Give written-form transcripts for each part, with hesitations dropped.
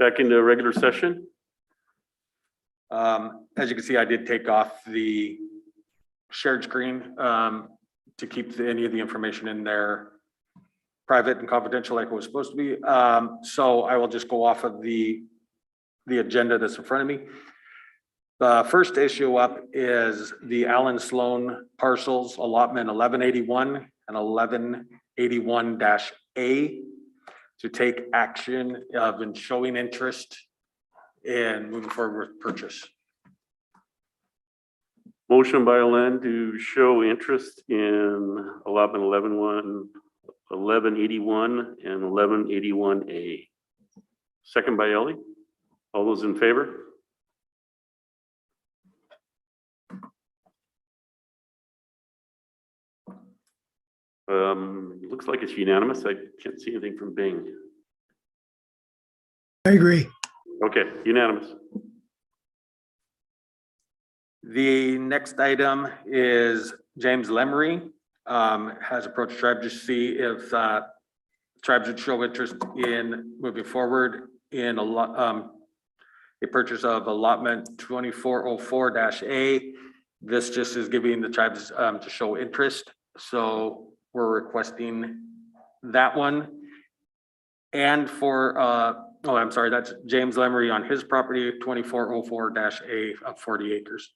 Back into regular session. As you can see, I did take off the shared screen to keep any of the information in there private and confidential like it was supposed to be. So I will just go off of the agenda that's in front of me. The first issue up is the Allen Sloan parcels allotment 1181 and 1181-A to take action of in showing interest in moving forward with purchase. Motion by Len to show interest in allotment 1181 and 1181A. Second by Ellie. All those in favor? Looks like it's unanimous. I can't see anything from Bing. I agree. Okay, unanimous. The next item is James Lemery has approached tribe to see if tribes would show interest in moving forward in a purchase of allotment 2404-A. This just is giving the tribes to show interest. So we're requesting that one. And for, oh, I'm sorry, that's James Lemery on his property, 2404-A of 40 acres.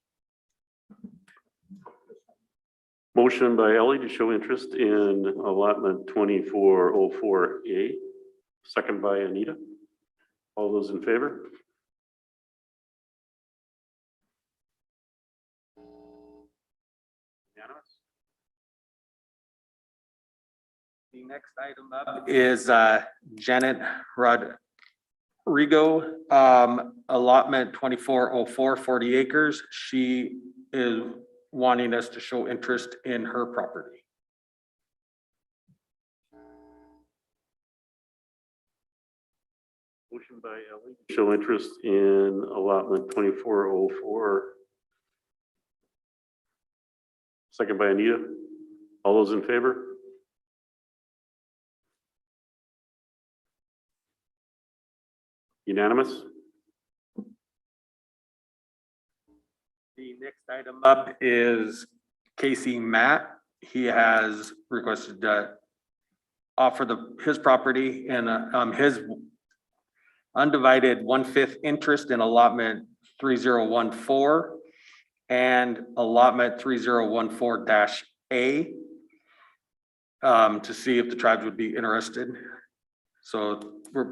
Motion by Ellie to show interest in allotment 2404A. Second by Anita. All those in favor? Unanimous. The next item up is Janet Rodrigo, allotment 2404, 40 acres. She is wanting us to show interest in her property. Motion by Ellie to show interest in allotment 2404. Second by Anita. All those in favor? Unanimous. The next item up is Casey Matt. He has requested to offer his property and his undivided 1/5 interest in allotment 3014 and allotment 3014-A to see if the tribes would be interested. So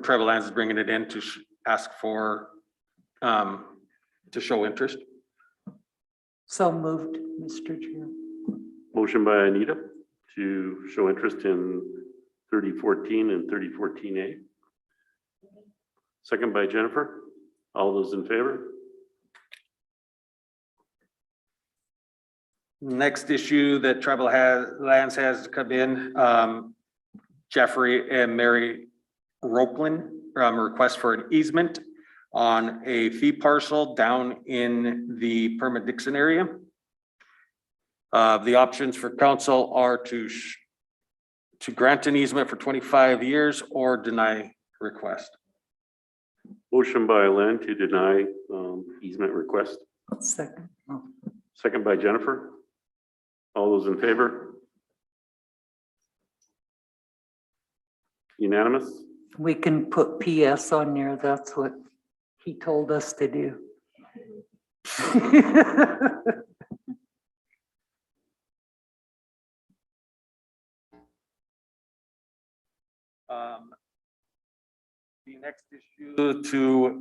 Tribal Lands is bringing it in to ask for to show interest. So moved, Mr. Chair. Motion by Anita to show interest in 3014 and 3014A. Second by Jennifer. All those in favor? Next issue that Tribal Lands has to come in, Jeffrey and Mary Ropeland, request for an easement on a fee parcel down in the Permit Dixon area. The options for council are to grant an easement for 25 years or deny request. Motion by Len to deny easement request. Second. Oh. Second by Jennifer. All those in favor? Unanimous? We can put PS on there. That's what he told us to do. The next issue to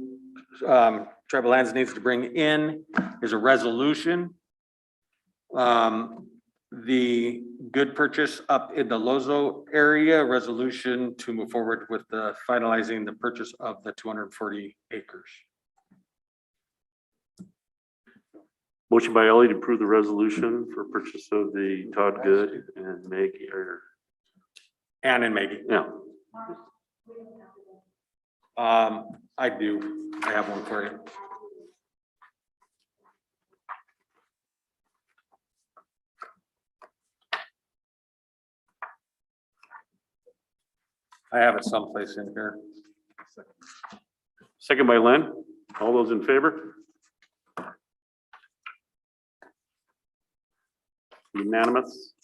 Tribal Lands needs to bring in is a resolution. The good purchase up in the Lozo area, resolution to move forward with the finalizing the purchase of the 240 acres. Motion by Ellie to approve the resolution for purchase of the Todd Good and Maggie, or Ann and Maggie. yeah. I do. I have one for you. I have it someplace in here. Second by Len. All those in favor? Unanimous.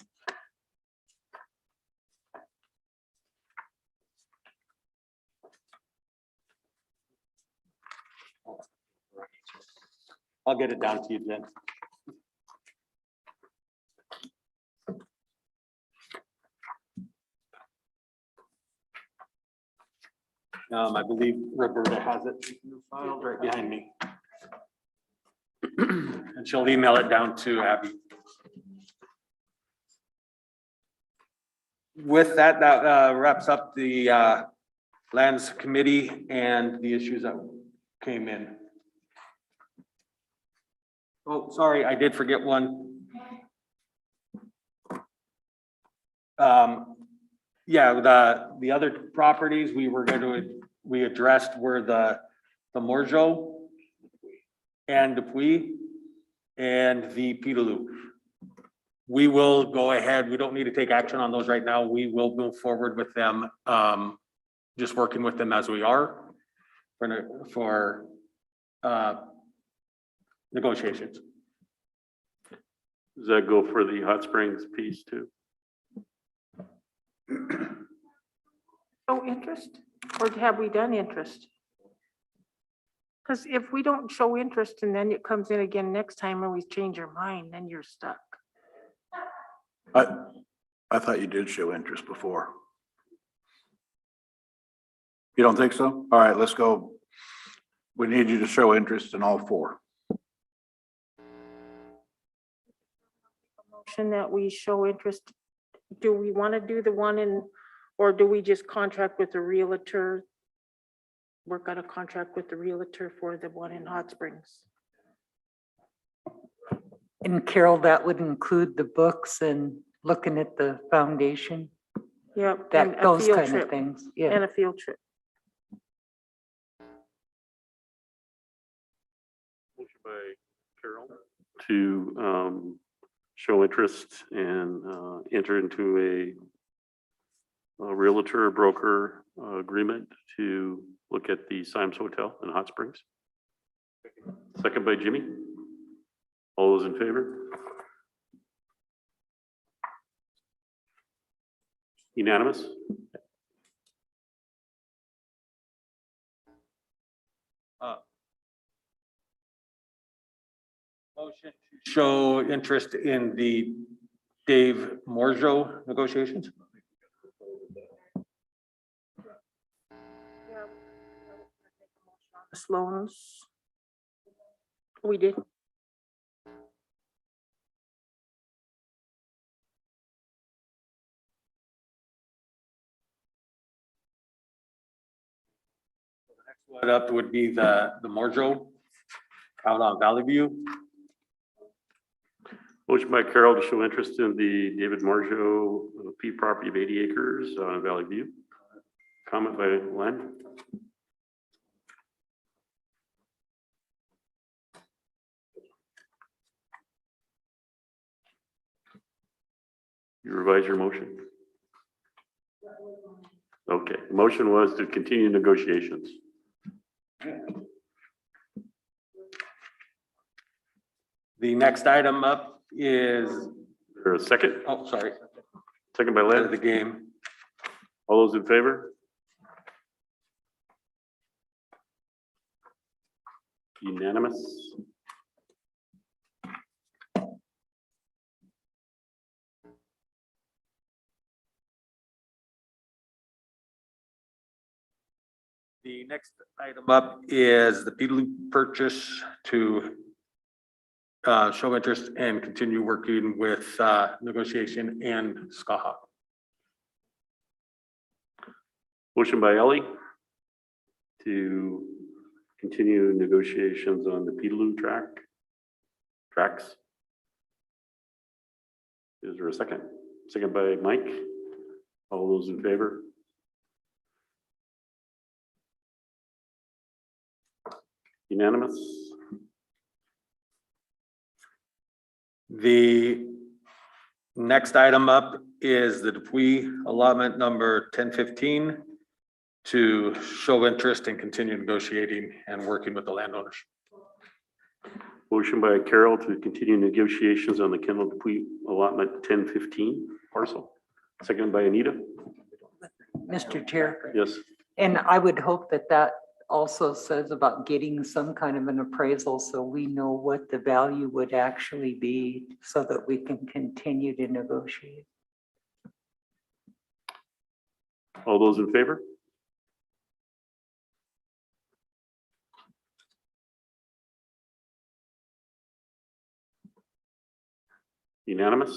I'll get it down to you then. I believe Roberta has it filed right behind me. And she'll email it down to Abby. With that, that wraps up the lands committee and the issues that came in. Oh, sorry, I did forget one. Yeah, the other properties we addressed were the Morjo and Dupuy and the Petaloo. We will go ahead. We don't need to take action on those right now. We will move forward with them. Just working with them as we are for negotiations. Does that go for the Hot Springs piece too? Show interest, or have we done interest? Because if we don't show interest and then it comes in again next time and we change our mind, then you're stuck. I thought you did show interest before. You don't think so? All right, let's go. We need you to show interest in all four. Motion that we show interest. Do we want to do the one in, or do we just contract with the realtor? Work out a contract with the realtor for the one in Hot Springs. And Carol, that would include the books and looking at the foundation, Yep. and that, a those field kind trip, of things, yeah. And a field trip. Motion by Carol to show interest and enter into a realtor broker agreement to look at the Symes Hotel in Hot Springs. Second by Jimmy. All those in favor? Unanimous? Motion to show interest in the Dave Morjo negotiations. Sloan's. We did. What up would be the Morjo out on Valley View. Motion by Carol to show interest in the David Marjo P property of 80 acres on Valley View. Comment by Len. You revise your motion? Okay, the motion was to continue negotiations. The next item up is, Or a second? oh, sorry, Second by end of the Len. game. All those in favor? Unanimous? The next item up is the Petaloo purchase to show interest and continue working with negotiation and SCAHA. Motion by Ellie to continue negotiations on the Petaloo tracks. Is there a second? Second by Mike. All those in favor? Unanimous? The next item up is the Dupuy allotment number 1015 to show interest and continue negotiating and working with the landowners. Motion by Carol to continue negotiations on the Kendall Depuy allotment 1015 parcel. Second by Anita. Mr. Chair, Yes. and I would hope that that also says about getting some kind of an appraisal so we know what the value would actually be so that we can continue to negotiate. All those in favor? Unanimous?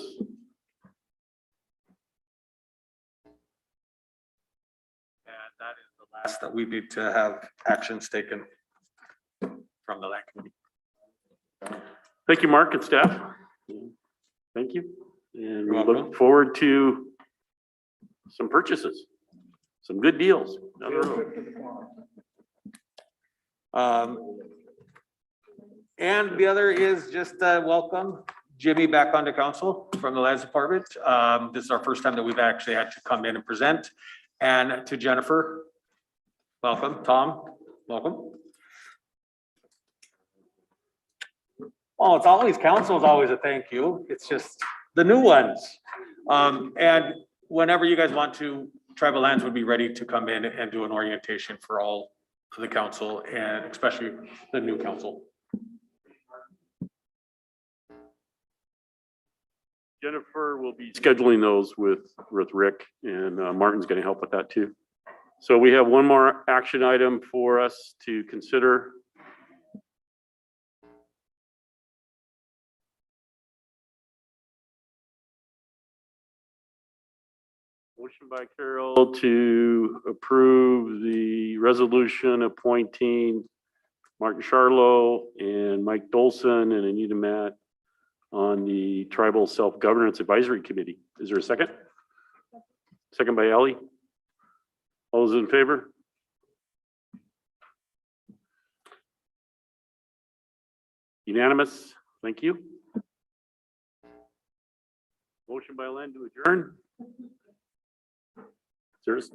And that is the last that we need to have actions taken from the land committee. Thank you, Mark and staff. Thank you. And we You're look welcome. forward to some purchases, some good deals down the road. And the other is just welcome Jimmy back onto council from the lands department. This is our first time that we've actually had to come in and present. And to Jennifer, welcome. Tom, welcome. Oh, it's always, council is always a thank you. It's just the new ones. And whenever you guys want to, Tribal Lands would be ready to come in and do an orientation for all of the council and especially the new council. Jennifer will be scheduling those with Rick, and Martin's going to help with that too. So we have one more action item for us to consider. Motion by Carol to approve the resolution appointing Martin Charlo and Mike Dolson and Anita Matt on the Tribal Self-Governance Advisory Committee. Is there a second? Second by Ellie. All those in favor? Unanimous. Thank you. Motion by Len to adjourn. Is